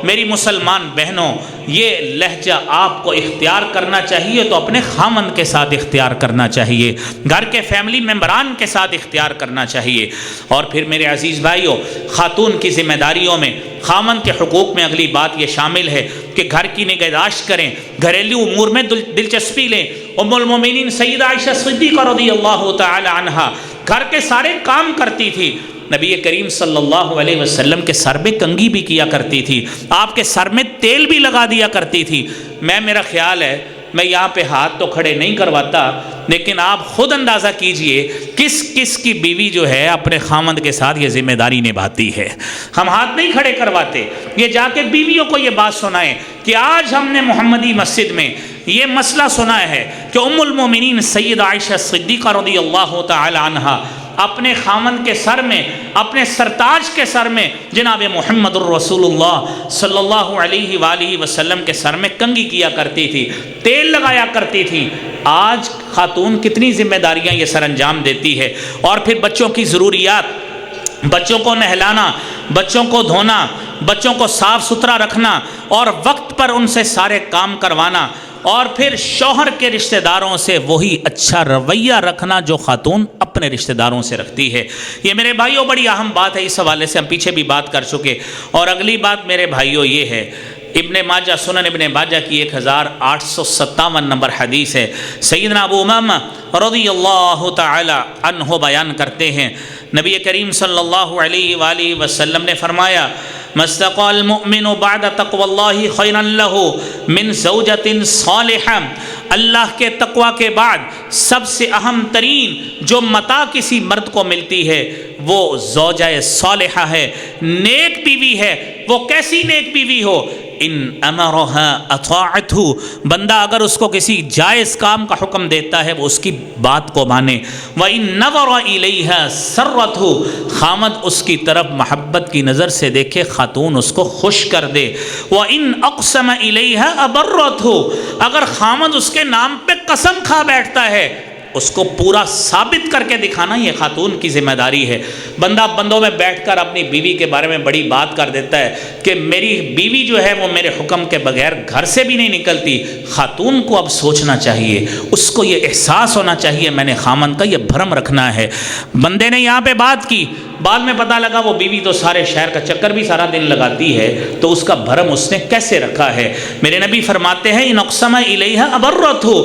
میری مسلمان بہنوں، یہ لہجہ آپ کو اختیار کرنا چاہیے تو اپنے خامند کے ساتھ اختیار کرنا چاہیے، گھر کے فیملی ممبران کے ساتھ اختیار کرنا چاہیے. اور پھر میرے عزیز بھائیوں، خاتون کی ذمہ داریوں میں، خامند کے حقوق میں اگلی بات یہ شامل ہے کہ گھر کی نگہداشت کریں، گھریلو امور میں دلچسپی لیں. ام المومنین سیدہ عائشہ صدیقہ رضی اللہ تعالی عنہا گھر کے سارے کام کرتی تھی. نبی کریم صلی اللہ علیہ وسلم کے سر میں کنگھی بھی کیا کرتی تھی، آپ کے سر میں تیل بھی لگا دیا کرتی تھی. میرا خیال ہے میں یہاں پہ ہاتھ تو کھڑے نہیں کرواتا، لیکن آپ خود اندازہ کیجئے کس کس کی بیوی جو ہے اپنے خامند کے ساتھ یہ ذمہ داری نبھاتی ہے. ہم ہاتھ نہیں کھڑے کرواتے، یہ جا کے بیویوں کو یہ بات سنائیں کہ آج ہم نے محمدی مسجد میں یہ مسئلہ سنا ہے کہ ام المومنین سیدہ عائشہ صدیقہ رضی اللہ تعالی عنہا اپنے خامند کے سر میں، اپنے سرتاج کے سر میں جناب محمد الرسول اللہ صلی اللہ علیہ وآلہ وسلم کے سر میں کنگھی کیا کرتی تھی، تیل لگایا کرتی تھی. آج خاتون کتنی ذمہ داریاں یہ سر انجام دیتی ہے. اور پھر بچوں کی ضروریات، بچوں کو نہلانا، بچوں کو دھونا، بچوں کو صاف ستھرا رکھنا اور وقت پر ان سے سارے کام کروانا، اور پھر شوہر کے رشتہ داروں سے وہی اچھا رویہ رکھنا جو خاتون اپنے رشتہ داروں سے رکھتی ہے. یہ میرے بھائیوں بڑی اہم بات ہے، اس حوالے سے ہم پیچھے بھی بات کر چکے. اور اگلی بات میرے بھائیوں یہ ہے، ابن ماجہ، سنن ابن ماجہ کی 1857 نمبر حدیث ہے. سیدنا ابو امامہ رضی اللہ تعالی عنہ بیان کرتے ہیں، نبی کریم صلی اللہ علیہ وآلہ وسلم نے فرمایا مَسْتَقَى الْمُؤْمِنُ بَعْدَ تَقْوَى اللَّهِ خَيْرًا لَهُ مِنْ زَوْجَةٍ صَالِحَةٍ. اللہ کے تقوی کے بعد سب سے اہم ترین جو متاع کسی مرد کو ملتی ہے وہ زوجہ صالحہ ہے، نیک بیوی ہے. وہ کیسی نیک بیوی ہو؟ ان امرها اطاعته، بندہ اگر اس کو کسی جائز کام کا حکم دیتا ہے وہ اس کی بات کو مانے. وَإِن نَظَرَ إِلَيْهَا سَرَّتْهُ، خامد اس کی طرف محبت کی نظر سے دیکھے، خاتون اس کو خوش کر دے. وَإِن أَقْسَمَ إِلَيْهَا أَبَرَّتْهُ، اگر خامد اس کے نام پہ قسم کھا بیٹھتا ہے اس کو پورا ثابت کر کے دکھانا یہ خاتون کی ذمہ داری ہے. بندہ بندوں میں بیٹھ کر اپنی بیوی کے بارے میں بڑی بات کر دیتا ہے کہ میری بیوی جو ہے وہ میرے حکم کے بغیر گھر سے بھی نہیں نکلتی. خاتون کو اب سوچنا چاہیے، اس کو یہ احساس ہونا چاہیے میں نے خامن کا یہ بھرم رکھنا ہے. بندے نے یہاں پہ بات کی، بعد میں پتہ لگا وہ بیوی تو سارے شہر کا چکر بھی سارا دن لگاتی ہے، تو اس کا بھرم اس نے کیسے رکھا ہے؟ میرے نبی فرماتے ہیں ان اقسم الیہا ابرتہ،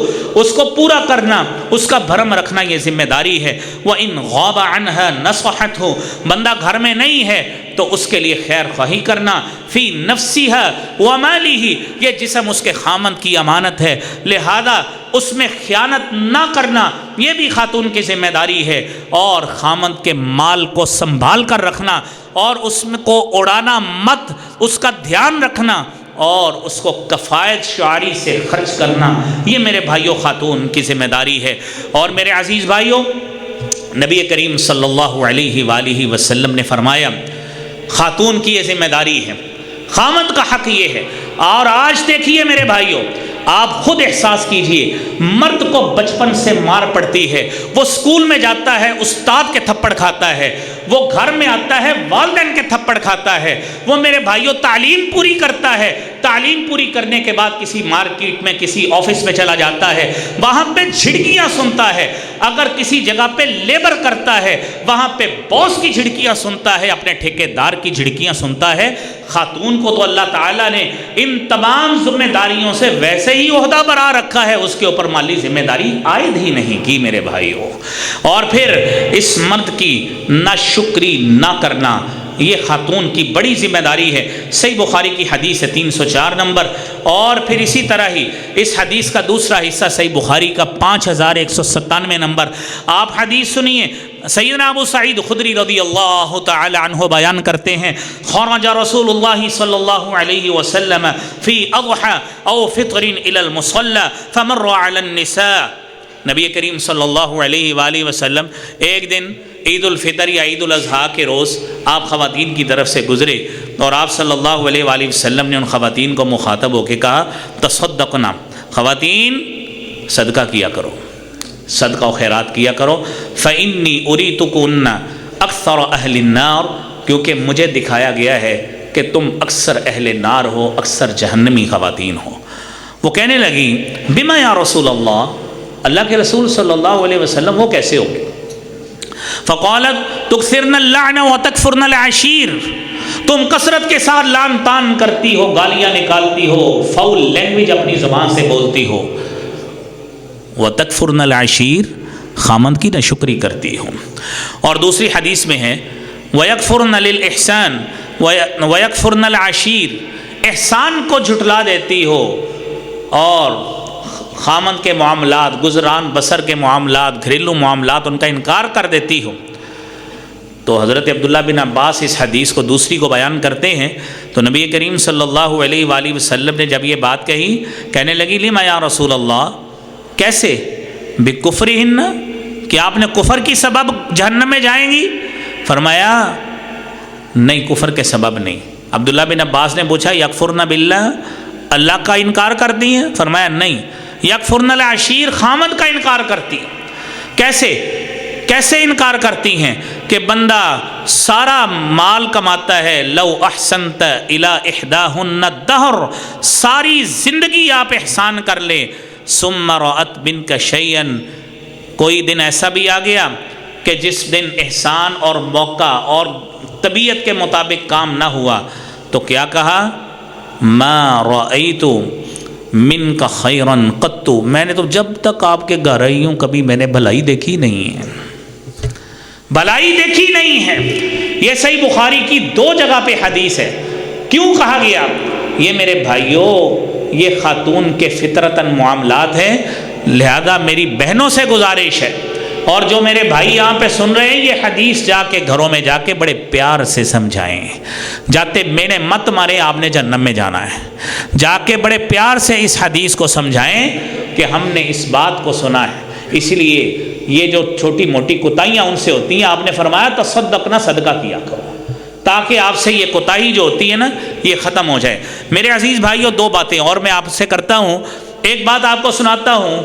اس کو پورا کرنا، اس کا بھرم رکھنا یہ ذمہ داری ہے. وَإِنْ غَابَ عَنْهَا نَصَحَتْهُ، بندہ گھر میں نہیں ہے تو اس کے لیے خیر خواہی کرنا. فی نفسها ومالہ، یہ جسم اس کے خامند کی امانت ہے، لہذا اس میں خیانت نہ کرنا یہ بھی خاتون کی ذمہ داری ہے. اور خامند کے مال کو سنبھال کر رکھنا اور اس کو اڑانا مت، اس کا دھیان رکھنا اور اس کو کفایت شعاری سے خرچ کرنا یہ میرے بھائیوں خاتون کی ذمہ داری ہے. اور میرے عزیز بھائیوں، نبی کریم صلی اللہ علیہ وآلہ وسلم نے فرمایا خاتون کی یہ ذمہ داری ہے، خامند کا حق یہ ہے. اور آج دیکھیے میرے بھائیوں، آپ خود احساس کیجئے، مرد کو بچپن سے مار پڑتی ہے، وہ سکول میں جاتا ہے استاد کے تھپڑ کھاتا ہے، وہ گھر میں آتا ہے والدین کے تھپڑ کھاتا ہے، وہ میرے بھائیوں تعلیم پوری کرتا ہے، تعلیم پوری کرنے کے بعد کسی مارکیٹ میں کسی آفس میں چلا جاتا ہے، وہاں پہ جھڑکیاں سنتا ہے. اگر کسی جگہ پہ لیبر کرتا ہے وہاں پہ باس کی جھڑکیاں سنتا ہے، اپنے ٹھیکیدار کی جھڑکیاں سنتا ہے. خاتون کو تو اللہ تعالیٰ نے ان تمام ذمہ داریوں سے ویسے ہی عہدہ برا رکھا ہے، اس کے اوپر مالی ذمہ داری عائد ہی نہیں کی میرے بھائیوں. اور پھر اس مرد کی ناشکری نہ کرنا، یہ خاتون کی بڑی ذمہ داری ہے۔ صحیح بخاری کی حدیث ہے 304 نمبر، اور پھر اسی طرح ہی اس حدیث کا دوسرا حصہ صحیح بخاری کا 5197 نمبر۔ آپ حدیث سنیے، سیدنا ابو سعید خدری رضی اللہ تعالی عنہ بیان کرتے ہیں، خرج رسول اللہ صلی اللہ علیہ وسلم فی اضحى او فطر الى المصلى فمر على النساء۔ نبی کریم صلی اللہ علیہ وآلہ وسلم ایک دن عید الفطر یا عید الاضحیٰ کے روز آپ خواتین کی طرف سے گزرے، اور آپ صلی اللہ علیہ وآلہ وسلم نے ان خواتین کو مخاطب ہو کے کہا، تصدقنا، خواتین صدقہ کیا کرو، صدقہ و خیرات کیا کرو، فإنی اریتکن اکثر اہل النار، کیونکہ مجھے دکھایا گیا ہے کہ تم اکثر اہل نار ہو، اکثر جہنمی خواتین ہو۔ وہ کہنے لگی، بما یا رسول اللہ، اللہ کے رسول صلی اللہ علیہ وسلم وہ کیسے ہو گے؟ فقالت تکثرن اللعن وتکفرن العشیر، تم کثرت کے ساتھ لعن طعن کرتی ہو، گالیاں نکالتی ہو، فاؤل لینگویج اپنی زبان سے بولتی ہو، وتکفرن العشیر، خامند کی ناشکری کرتی ہو۔ اور دوسری حدیث میں ہے ویکفرن للاحسان ویکفرن العشیر، احسان کو جھٹلا دیتی ہو اور خامند کے معاملات، گزران بسر کے معاملات، گھریلو معاملات، ان کا انکار کر دیتی ہو۔ تو حضرت عبداللہ بن عباس اس حدیث کو دوسری کو بیان کرتے ہیں، تو نبی کریم صلی اللہ علیہ وآلہ وسلم نے جب یہ بات کہی، کہنے لگی، لما یا رسول اللہ، کیسے؟ بکفرہن، کہ آپ نے کفر کی سبب جہنم میں جائیں گی؟ فرمایا نہیں، کفر کے سبب نہیں۔ عبداللہ بن عباس نے پوچھا، یکفرن باللہ، اللہ کا انکار کرتی ہیں؟ فرمایا نہیں، یکفرن العشیر، خامد کا انکار کرتی۔ کیسے انکار کرتی ہیں؟ کہ بندہ سارا مال کماتا ہے، لو احسنت الی احداہن الدہر، ساری زندگی آپ احسان کر لیں، ثم رأت منک شیئا، کوئی دن ایسا بھی آ گیا کہ جس دن احسان اور موقع اور طبیعت کے مطابق کام نہ ہوا، تو کیا کہا؟ ما رأیت من کا خیرن قطو، میں نے تو جب تک آپ کے گھر رہی ہوں کبھی میں نے بھلائی دیکھی نہیں ہے، بھلائی دیکھی نہیں ہے۔ یہ صحیح بخاری کی 2 جگہ پہ حدیث ہے۔ کیوں کہا گیا؟ یہ میرے بھائیوں، یہ خاتون کے فطرتاً معاملات ہیں، لہذا میری بہنوں سے گزارش ہے، اور جو میرے بھائی یہاں پہ سن رہے ہیں، یہ حدیث جا کے گھروں میں جا کے بڑے پیار سے سمجھائیں، جاتے میں نے مت مارے آپ نے جہنم میں جانا ہے، جا کے بڑے پیار سے اس حدیث کو سمجھائیں کہ ہم نے اس بات کو سنا ہے۔ اس لیے یہ جو چھوٹی موٹی کوتاہیاں ان سے ہوتی ہیں، آپ نے فرمایا تصدقنا، صدقہ کیا کرو، تاکہ آپ سے یہ کوتاہی جو ہوتی ہے نا، یہ ختم ہو جائے۔ میرے عزیز بھائیوں، 2 باتیں اور میں آپ سے کرتا ہوں۔ ایک بات آپ کو سناتا ہوں،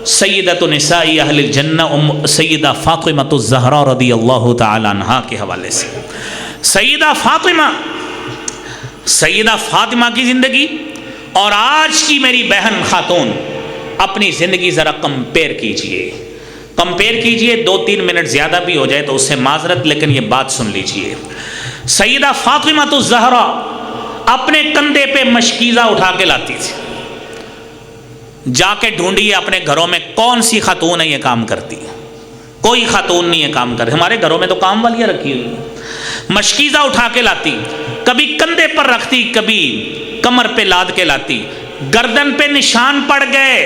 سیدۃ نساء اہل الجنہ سیدہ فاطمہ الزہرا رضی اللہ تعالی عنہا کے حوالے سے۔ سیدہ فاطمہ کی زندگی اور آج کی میری بہن خاتون، اپنی زندگی ذرا کمپیئر کیجئے 2-3 منٹ زیادہ بھی ہو جائے تو اس سے معذرت، لیکن یہ بات سن لیجئے۔ سیدہ فاطمہ الزہرا اپنے کندھے پہ مشکیزہ اٹھا کے لاتی تھی۔ جا کے ڈھونڈیے اپنے گھروں میں کون سی خاتون ہے یہ کام کرتی ہے؟ کوئی خاتون نہیں یہ کام کرتی۔ ہمارے گھروں میں تو کام والیاں رکھی ہوئی ہیں۔ مشکیزہ اٹھا کے لاتی، کبھی کندھے پر رکھتی، کبھی کمر پہ لاد کے لاتی، گردن پہ نشان پڑ گئے،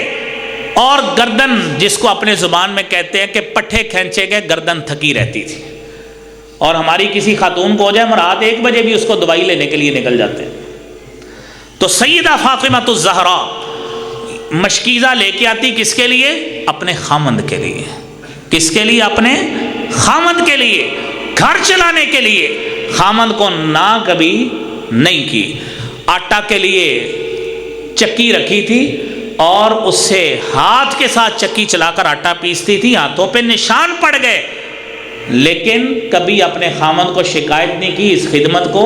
اور گردن جس کو اپنے زبان میں کہتے ہیں کہ پٹھے کھینچے گئے، گردن تھکی رہتی تھی۔ اور ہماری کسی خاتون کو ہو جائے، ہم رات 1 بجے بھی اس کو دوائی لینے کے لیے نکل جاتے ہیں۔ تو سیدہ فاطمہ الزہرا مشکیزہ لے کے آتی، کس کے لیے؟ اپنے خامند کے لیے۔ کس کے لیے؟ اپنے خامند کے لیے، گھر چلانے کے لیے۔ خامند کو نہ کبھی نہیں کی۔ آٹا کے لیے چکی رکھی تھی، اور اس سے ہاتھ کے ساتھ چکی چلا کر آٹا پیستی تھی، ہاتھوں پہ نشان پڑ گئے، لیکن کبھی اپنے خامند کو شکایت نہیں کی، اس خدمت کو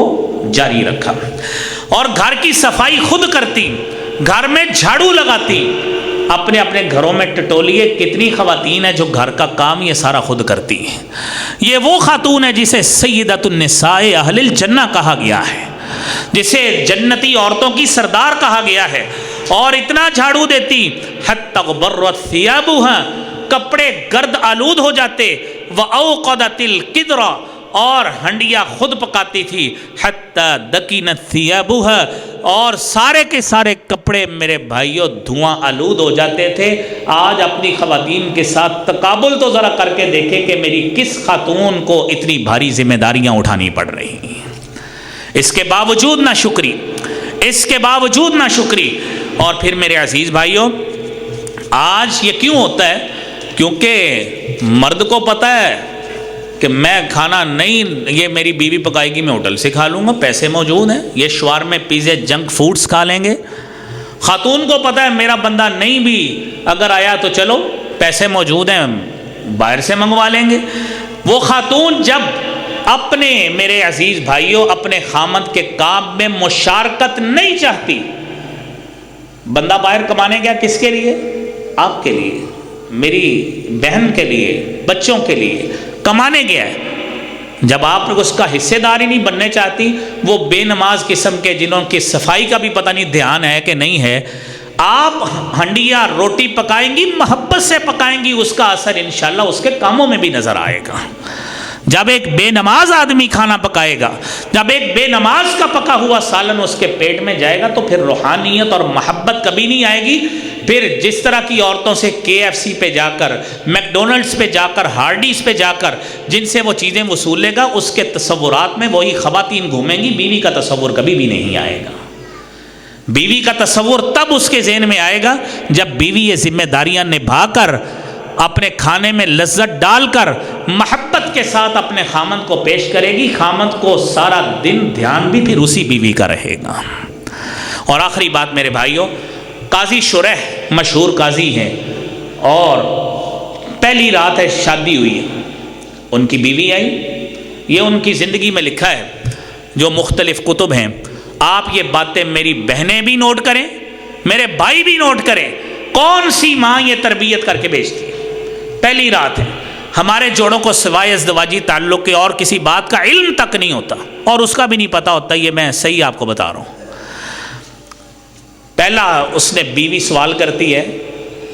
جاری رکھا۔ اور گھر کی صفائی خود کرتی، گھر میں جھاڑو لگاتی۔ اپنے اپنے گھروں میں ٹٹولیے کتنی خواتین ہیں جو گھر کا کام یہ سارا خود کرتی ہیں۔ یہ وہ خاتون ہے جسے سیدۃ النساء اہل الجنہ کہا گیا ہے، جسے جنتی عورتوں کی سردار کہا گیا ہے۔ اور اتنا جھاڑو دیتی حتی غبرت ثیابها، کپڑے گرد آلود ہو جاتے، وَأَوْقَدَتِ الْقِدْرَ، اور ہنڈیا خود پکاتی تھی، حتی دکنت ثیابها، اور سارے کے سارے کپڑے میرے بھائیوں دھواں آلود ہو جاتے تھے۔ آج اپنی خواتین کے ساتھ تقابل تو ذرا کر کے دیکھیں کہ میری کس خاتون کو اتنی بھاری ذمہ داریاں اٹھانی پڑ رہی ہیں۔ اس کے باوجود نہ شکری، اس کے باوجود نہ شکری۔ اور پھر میرے عزیز بھائیوں، آج یہ کیوں ہوتا ہے؟ کیونکہ مرد کو پتہ ہے کہ میں کھانا نہیں، یہ میری بیوی پکائے گی، میں ہوٹل سے کھا لوں گا، پیسے موجود ہیں، یہ شوارمے پیزے جنک فوڈز کھا لیں گے۔ خاتون کو پتہ ہے میرا بندہ نہیں بھی اگر آیا تو چلو پیسے موجود ہیں، باہر سے منگوا لیں گے۔ وہ خاتون جب اپنے، میرے عزیز بھائیوں، اپنے خامد کے کام میں مشارکت نہیں چاہتی، بندہ باہر کمانے گیا کس کے لیے؟ آپ کے لیے، میری بہن کے لیے، بچوں کے لیے کمانے گیا ہے۔ جب آپ اس کا حصے دار ہی نہیں بننے چاہتی، وہ بے نماز قسم کے جنہوں کی صفائی کا بھی پتہ نہیں دھیان ہے کہ نہیں ہے، آپ ہنڈیا روٹی پکائیں گی، محبت سے پکائیں گی، اس کا اثر انشاءاللہ اس کے کاموں میں بھی نظر آئے گا۔ جب ایک بے نماز آدمی کھانا پکائے گا، جب ایک بے نماز کا پکا ہوا سالن اس کے پیٹ میں جائے گا، تو پھر روحانیت اور محبت کبھی نہیں آئے گی۔ پھر جس طرح کی عورتوں سے KFC پہ جا کر، میک ڈونلڈس پہ جا کر، ہارڈیز پہ جا کر جن سے وہ چیزیں وصولے گا، اس کے تصورات میں وہی خواتین گھومیں گی، بیوی کا تصور کبھی بھی نہیں آئے گا۔ بیوی کا تصور تب اس کے ذہن میں آئے گا جب بیوی یہ ذمہ داریاں نبھا کر، اپنے کھانے میں لذت ڈال کر، محبت کے ساتھ اپنے خامد کو پیش کرے گی۔ خامد کو سارا دن دھیان بھی پھر اسی بیوی کا رہے گا۔ اور آخری بات میرے بھائیوں، قاضی شریح مشہور قاضی ہیں، اور پہلی رات ہے، شادی ہوئی ہے، ان کی بیوی آئی، یہ ان کی زندگی میں لکھا ہے جو مختلف کتب ہیں، آپ یہ باتیں میری بہنیں بھی نوٹ کریں، میرے بھائی بھی نوٹ کریں، کون سی ماں یہ تربیت کر کے بیچتی ہے؟ پہلی رات ہے، ہمارے جوڑوں کو سوائے ازدواجی تعلق کے اور کسی بات کا علم تک نہیں ہوتا، اور اس کا بھی نہیں پتا ہوتا، یہ میں صحیح آپ کو بتا رہا ہوں۔ پہلا اس نے بیوی سوال کرتی ہے،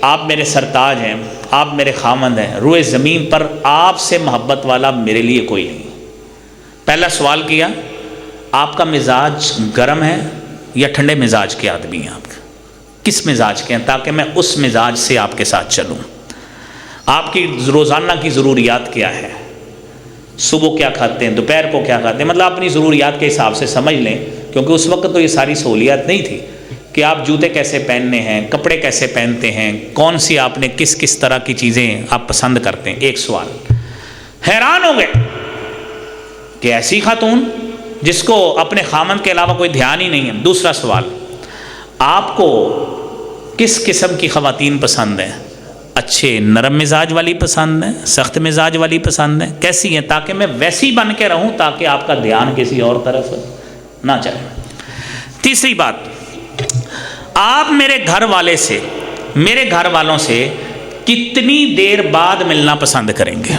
آپ میرے سرتاج ہیں، آپ میرے خامند ہیں، روئے زمین پر آپ سے محبت والا میرے لیے کوئی نہیں۔ پہلا سوال کیا، آپ کا مزاج گرم ہے یا ٹھنڈے مزاج کے آدمی ہیں؟ آپ کس مزاج کے ہیں، تاکہ میں اس مزاج سے آپ کے ساتھ چلوں۔ آپ کی روزانہ کی ضروریات کیا ہے، صبح کیا کھاتے ہیں، دوپہر کو کیا کھاتے ہیں، مطلب اپنی ضروریات کے حساب سے سمجھ لیں، کیونکہ اس وقت تو یہ ساری سہولیات نہیں تھی کہ آپ جوتے کیسے پہننے ہیں، کپڑے کیسے پہنتے ہیں، کون سی آپ نے کس طرح کی چیزیں آپ پسند کرتے ہیں۔ ایک سوال، حیران ہو گئے کہ ایسی خاتون جس کو اپنے خامند کے علاوہ کوئی دھیان ہی نہیں ہے۔ دوسرا سوال، آپ کو کس قسم کی خواتین پسند ہیں؟ اچھے نرم مزاج والی پسند ہیں، سخت مزاج والی پسند ہیں، کیسی ہیں، تاکہ میں ویسی بن کے رہوں، تاکہ آپ کا دھیان کسی اور طرف نہ چلے۔ تیسری بات، آپ میرے گھر والے سے، میرے گھر والوں سے کتنی دیر بعد ملنا پسند کریں گے،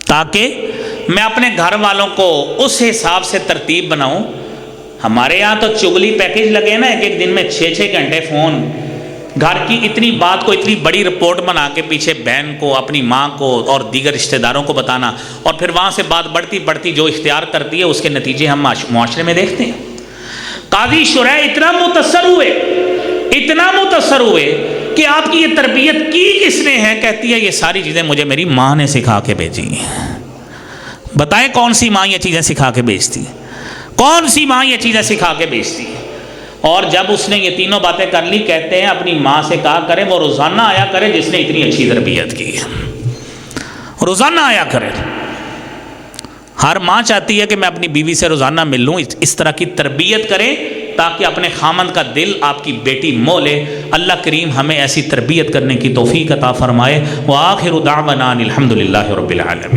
تاکہ میں اپنے گھر والوں کو اس حساب سے ترتیب بناؤں۔ ہمارے یہاں تو چگلی پیکج لگے نا، ایک دن میں 6 گھنٹے فون، گھر کی اتنی بات کو اتنی بڑی رپورٹ بنا کے پیچھے بہن کو، اپنی ماں کو اور دیگر رشتہ داروں کو بتانا، اور پھر وہاں سے بات بڑھتی بڑھتی جو اختیار کرتی ہے اس کے نتیجے ہم معاشرے میں دیکھتے ہیں۔ قاضی شریح اتنا متاثر ہوئے کہ آپ کی یہ تربیت کی کس نے ہے؟ کہتی ہے یہ ساری چیزیں مجھے میری ماں نے سکھا کے بھیجی ہیں۔ بتائیں کون سی ماں یہ چیزیں سکھا کے بھیجتی، کون سی ماں یہ چیزیں سکھا کے بھیجتی؟ اور جب اس نے یہ تینوں باتیں کر لی، کہتے ہیں اپنی ماں سے کہا کرے وہ روزانہ آیا کرے جس نے اتنی اچھی تربیت کی ہے، روزانہ آیا کرے۔ ہر ماں چاہتی ہے کہ میں اپنی بیوی سے روزانہ مل لوں، اس طرح کی تربیت کریں تاکہ اپنے خامند کا دل آپ کی بیٹی مو لے۔ اللہ کریم ہمیں ایسی تربیت کرنے کی توفیق عطا فرمائے۔ وآخر دعوانا الحمد للہ رب العالمین۔